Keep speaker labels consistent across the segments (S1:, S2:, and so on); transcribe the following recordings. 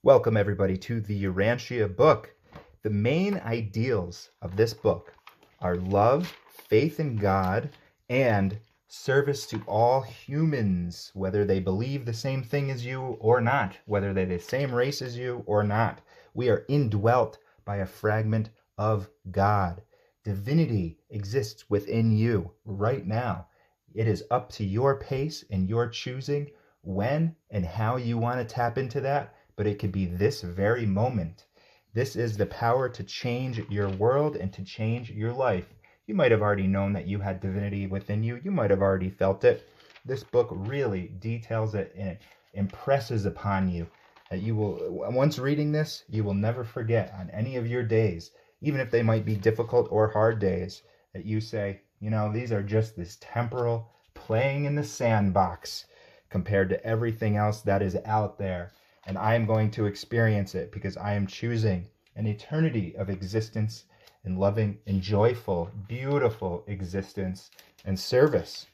S1: Welcome everybody to the Urantia book. The main ideals of this book are love, faith in God, and service to all humans, whether they believe the same thing as you or not, whether they're the same race as you or not. We are indwelt by a fragment of God. Divinity exists within you right now. It is up to your pace and your choosing when and how you want to tap into that, but it could be this very moment. This is the power to change your world and to change your life. You might have already known that you had divinity within you. You might have already felt it. This book really details it and it impresses upon you that you will, once reading this, you will never forget on any of your days, even if they might be difficult or hard days, that you say, you know, these are just this temporal playing in the sandbox compared to everything else that is out there. And I am going to experience it because I am choosing an eternity of existence and loving and joyful, beautiful existence and service.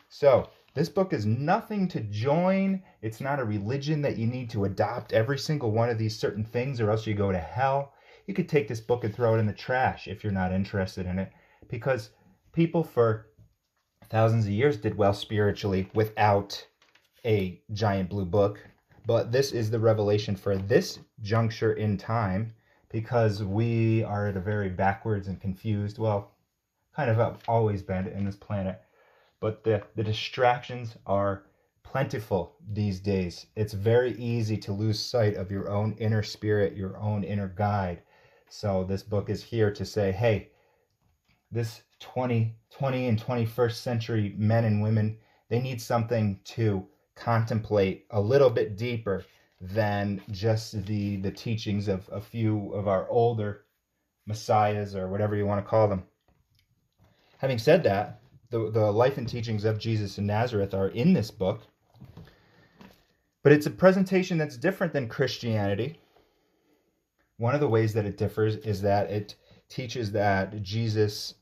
S1: So this book is nothing to join. It's not a religion that you need to adopt every single one of these certain things or else you go to hell. You could take this book and throw it in the trash if you're not interested in it, because people for thousands of years did well spiritually without a giant blue book. But this is the revelation for this juncture in time, because we are at a very backwards and confused, well, kind of have always been in this planet. But the distractions are plentiful these days. It's very easy to lose sight of your own inner spirit, your own inner guide. So this book is here to say, hey, this 20 and 21st century men and women, they need something to contemplate a little bit deeper than just the teachings of a few of our older messiahs, or whatever you want to call them. Having said that, the life and teachings of Jesus in Nazareth are in this book, but it's a presentation that's different than Christianity. One of the ways that it differs is that it teaches that Jesus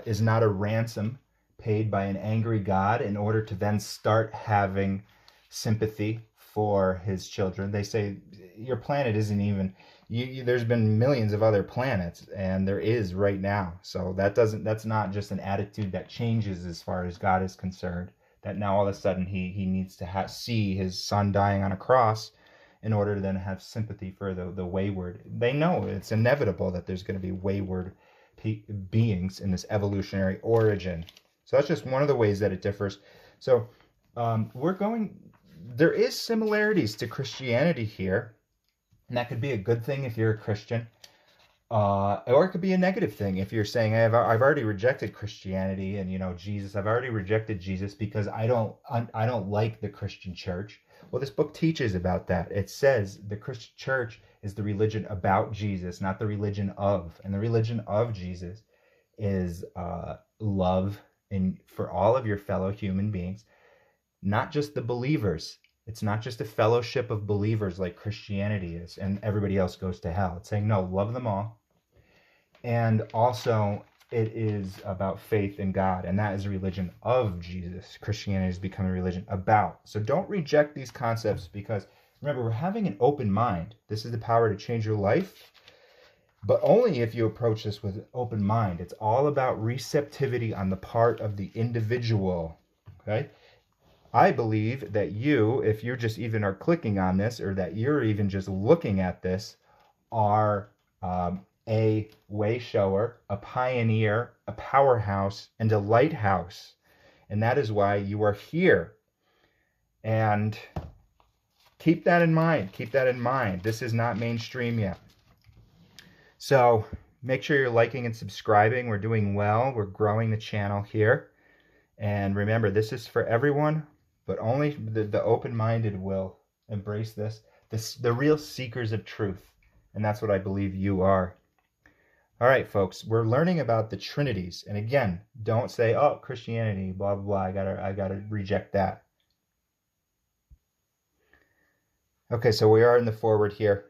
S1: is not a ransom paid by an angry God in order to then start having sympathy for his children. They say your planet isn't even, there's been millions of other planets, and there is right now. So that's not just an attitude that changes as far as God is concerned, that now all of a sudden he needs to see his son dying on a cross in order to then have sympathy for the wayward. They know it's inevitable that there's going to be wayward beings in this evolutionary origin. So that's just one of the ways that it differs. So there is similarities to Christianity here, and that could be a good thing if you're a Christian, or it could be a negative thing if you're saying, I've already rejected Christianity and, you know, Jesus, I've already rejected Jesus because I don't like the Christian church. Well, this book teaches about that. It says the Christian church is the religion about Jesus, not the religion of. And the religion of Jesus is love and for all of your fellow human beings, not just the believers. It's not just a fellowship of believers like Christianity is, and everybody else goes to hell. It's saying, no, love them all. And also, it is about faith in God, and that is a religion of Jesus. Christianity has become a religion about. So don't reject these concepts, because remember, we're having an open mind. This is the power to change your life, but only if you approach this with an open mind. It's all about receptivity on the part of the individual, okay? I believe that you, if you're just even are clicking on this, or that you're even just looking at this, are a way shower, a pioneer, a powerhouse, and a lighthouse. And that is why you are here. And keep that in mind. Keep that in mind. This is not mainstream yet. So make sure you're liking and subscribing. We're doing well. We're growing the channel here. And remember, this is for everyone, but only the open-minded will embrace this. The real seekers of truth. And that's what I believe you are. All right, folks, we're learning about the Trinities. And again, don't say, oh, Christianity, blah, blah, blah. I gotta reject that. Okay, so we are in the forward here.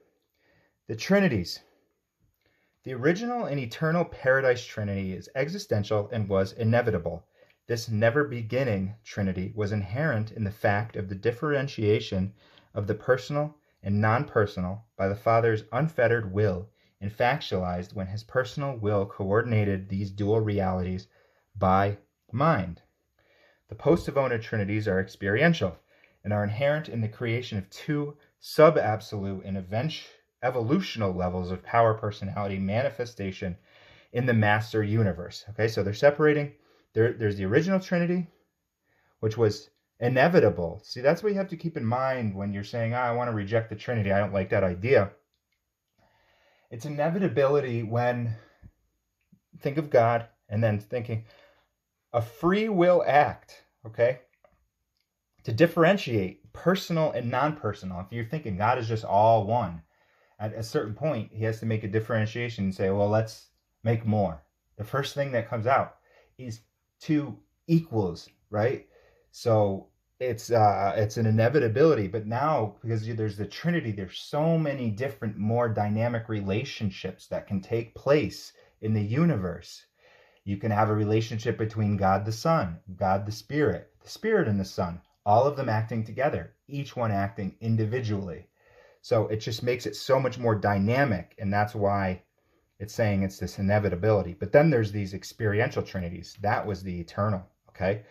S1: The Trinities. The original and eternal paradise Trinity is existential and was inevitable. This never-beginning Trinity was inherent in the fact of the differentiation of the personal and non-personal by the Father's unfettered will, and factualized when his personal will coordinated these dual realities by mind. The post-Savona trinities are experiential and are inherent in the creation of two sub-absolute and evolutional levels of power personality manifestation in the master universe. Okay, so they're separating. There's the original Trinity, which was inevitable. See, that's what you have to keep in mind when you're saying, I want to reject the Trinity. I don't like that idea. It's inevitability when, think of God and then thinking a free will act, okay, to differentiate personal and non-personal. If you're thinking God is just all one, at a certain point, he has to make a differentiation and say, well, let's make more. The first thing that comes out is two equals, right? So it's an inevitability. But now, because there's the Trinity, there's so many different, more dynamic relationships that can take place in the universe. You can have a relationship between God the Son, God the Spirit and the Son, all of them acting together, each one acting individually. So it just makes it so much more dynamic, and that's why it's saying it's this inevitability. But then there's these experiential trinities. That was the eternal, okay?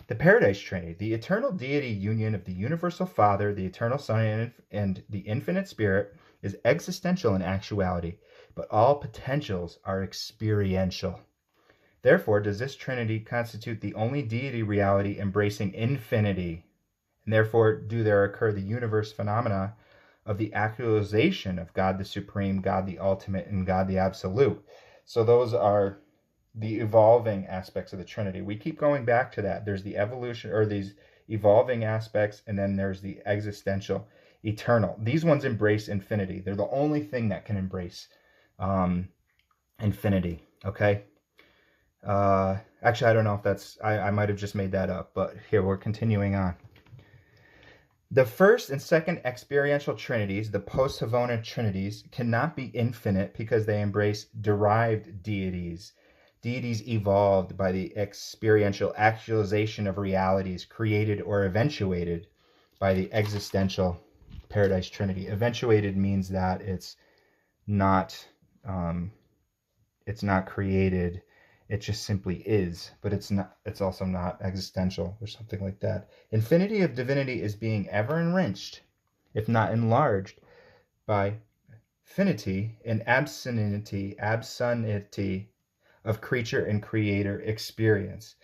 S1: The Paradise Trinity, the eternal deity union of the universal Father, the eternal Son, and the infinite Spirit is existential in actuality, but all potentials are experiential. Therefore, does this Trinity constitute the only deity reality embracing infinity? And therefore, do there occur the universe phenomena of the actualization of God the Supreme, God the Ultimate, and God the Absolute? So those are the evolving aspects of the Trinity. We keep going back to that. There's the evolution, or these evolving aspects, and then there's the existential, eternal. These ones embrace infinity. They're the only thing that can embrace infinity, okay? Actually, I don't know if that's, I might have just made that up, but here, we're continuing on. The first and second experiential trinities, the post-Savona trinities, cannot be infinite because they embrace derived deities, deities evolved by the experiential actualization of realities created or eventuated by the existential Paradise Trinity. Eventuated means that it's not created. It just simply is, but it's not. It's also not existential or something like that. Infinity of divinity is being ever enriched, if not enlarged, by finity and absonity of creature and creator experience.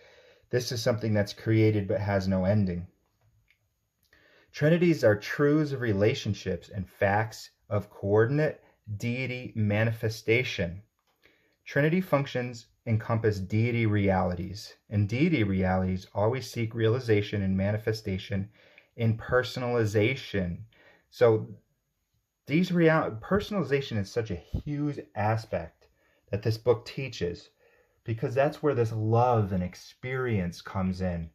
S1: This is something that's created but has no ending. Trinities are truths of relationships and facts of coordinate deity manifestation. Trinity functions encompass deity realities, and deity realities always seek realization and manifestation in personalization. So personalization is such a huge aspect that this book teaches, because that's where this love and experience comes in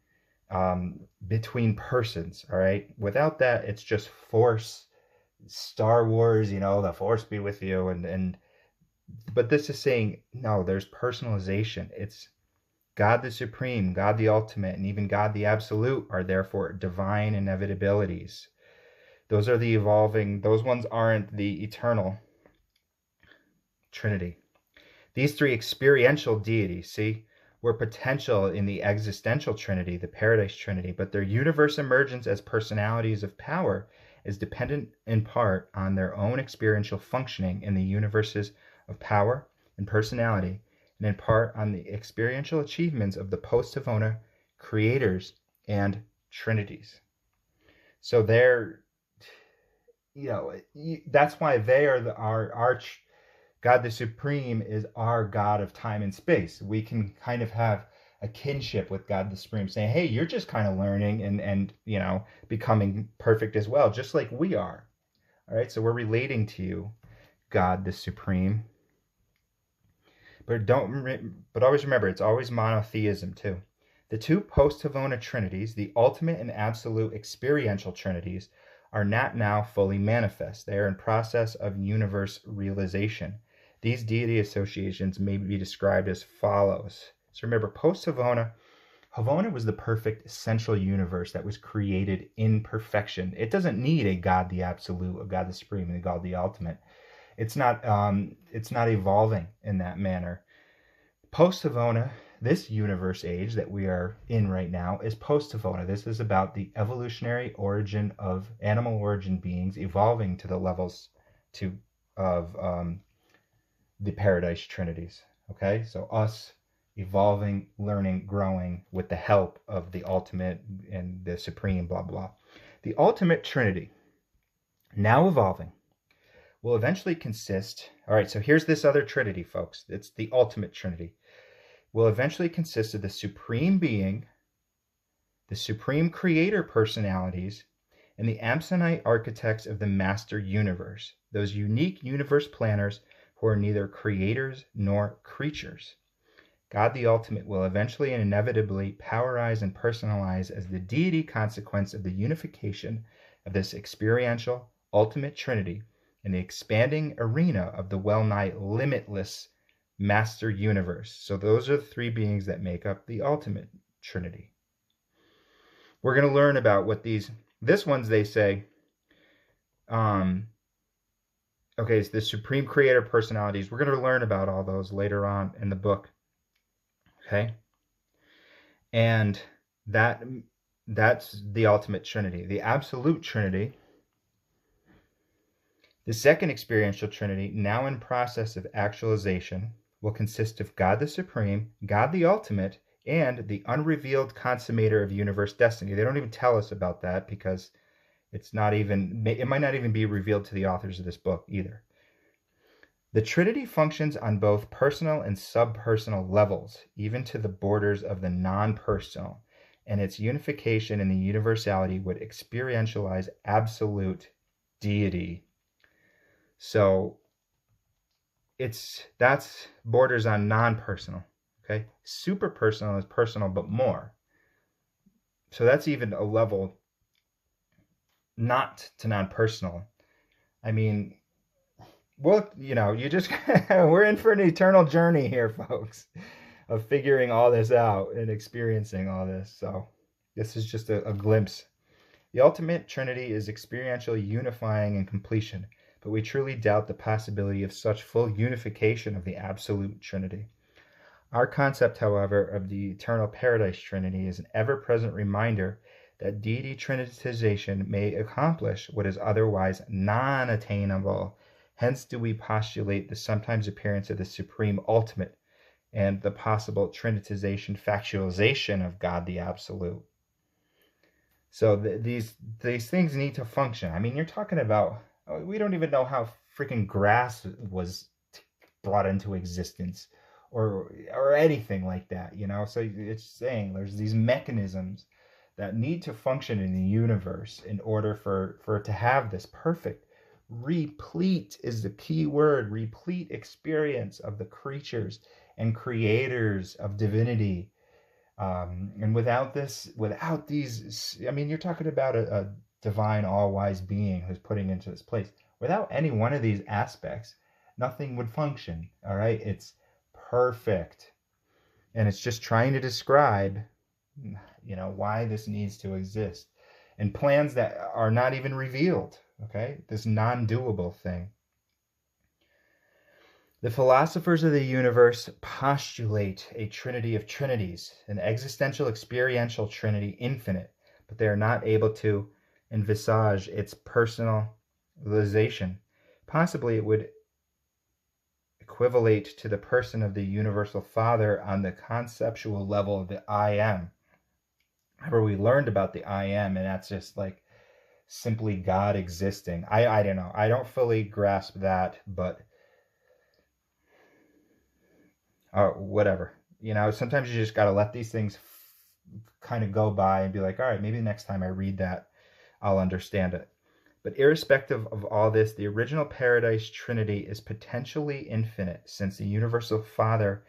S1: between persons, all right? Without that, it's just force, Star Wars, the force be with you, but this is saying, no, there's personalization. It's God the Supreme, God the Ultimate, and even God the Absolute are therefore divine inevitabilities. Those are the evolving, those ones aren't the eternal Trinity. These three experiential deities, see, were potential in the existential Trinity, the Paradise Trinity, but their universe emergence as personalities of power is dependent in part on their own experiential functioning in the universes of power and personality, and in part on the experiential achievements of the post-Savona creators and trinities. So they're, that's why they are our God the Supreme is our God of time and space. We can kind of have a kinship with God the Supreme, saying, hey, you're just kind of learning and becoming perfect as well, just like we are. All right, so we're relating to you, God the Supreme. But always remember, it's always monotheism too. The two post-Savona trinities, the ultimate and absolute experiential trinities, are not now fully manifest. They are in process of universe realization. These deity associations may be described as follows. So remember, post-Savona Havona was the perfect essential universe that was created in perfection. It doesn't need a God the absolute, a God the supreme, and a God the ultimate. It's not evolving in that manner. Post Havona, this universe age that we are in right now, is post Havona. This is about the evolutionary origin of animal origin beings evolving to the levels of the paradise trinities. Okay, so us evolving, learning, growing with the help of the ultimate and the supreme, blah, blah. The ultimate trinity, now evolving, will eventually consist. All right, so here's this other trinity, folks. It's the ultimate trinity. Will eventually consist of the supreme being, the supreme creator personalities, and the Amsonite architects of the master universe, those unique universe planners who are neither creators nor creatures. God the ultimate will eventually and inevitably powerize and personalize as the deity consequence of the unification of this experiential ultimate trinity in the expanding arena of the well-nigh limitless master universe. So those are the three beings that make up the ultimate trinity. We're going to learn about what this one's, they say, okay, it's the supreme creator personalities. We're going to learn about all those later on in the book. Okay? And that's the ultimate trinity. The absolute trinity, the second experiential trinity, now in process of actualization, will consist of God the supreme, God the ultimate, and the unrevealed consummator of universe destiny. They don't even tell us about that because it might not even be revealed to the authors of this book either. The Trinity functions on both personal and subpersonal levels, even to the borders of the non-personal, and its unification in the universality would experientialize absolute deity. So that's borders on non-personal. Okay, super personal is personal but more. So that's even a level not to non-personal. I mean, well, you just we're in for an eternal journey here, folks, of figuring all this out and experiencing all this. So this is just a glimpse. The ultimate trinity is experientially unifying in completion, but we truly doubt the possibility of such full unification of the absolute trinity. Our concept, however, of the eternal paradise trinity is an ever-present reminder that deity trinitization may accomplish what is otherwise non-attainable. Hence do we postulate the sometimes appearance of the supreme ultimate and the possible trinitization, factualization of God the absolute. So these things need to function. I mean, you're talking about, we don't even know how freaking grass was brought into existence or anything like that, So it's saying there's these mechanisms that need to function in the universe in order for it to have this perfect, replete is the key word, replete experience of the creatures and creators of divinity. And without these, I mean, you're talking about a divine, all-wise being who's putting into this place. Without any one of these aspects, nothing would function, all right? It's perfect. And it's just trying to describe, why this needs to exist. And plans that are not even revealed, okay? This non-doable thing. The philosophers of the universe postulate a trinity of trinities, an existential experiential trinity infinite, but they are not able to envisage its personalization. Possibly it would equivalate to the person of the universal Father on the conceptual level of the I am. Remember, we learned about the I am, and that's just like simply God existing. I don't know. I don't fully grasp that, but whatever. Sometimes you just got to let these things kind of go by and be like, all right, maybe next time I read that, I'll understand it. But irrespective of all this, the original paradise trinity is potentially infinite, since the universal Father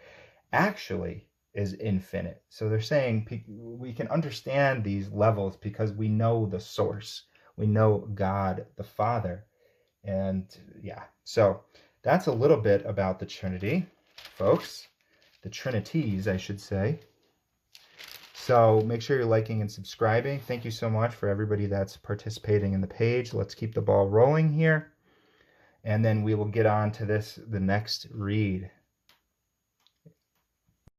S1: actually is infinite. So they're saying we can understand these levels because we know the source. We know God the Father. And yeah, so that's a little bit about the Trinity, folks. The Trinities, I should say. So make sure you're liking and subscribing. Thank you so much for everybody that's participating in the page. Let's keep the ball rolling here. And then we will get on to the next read.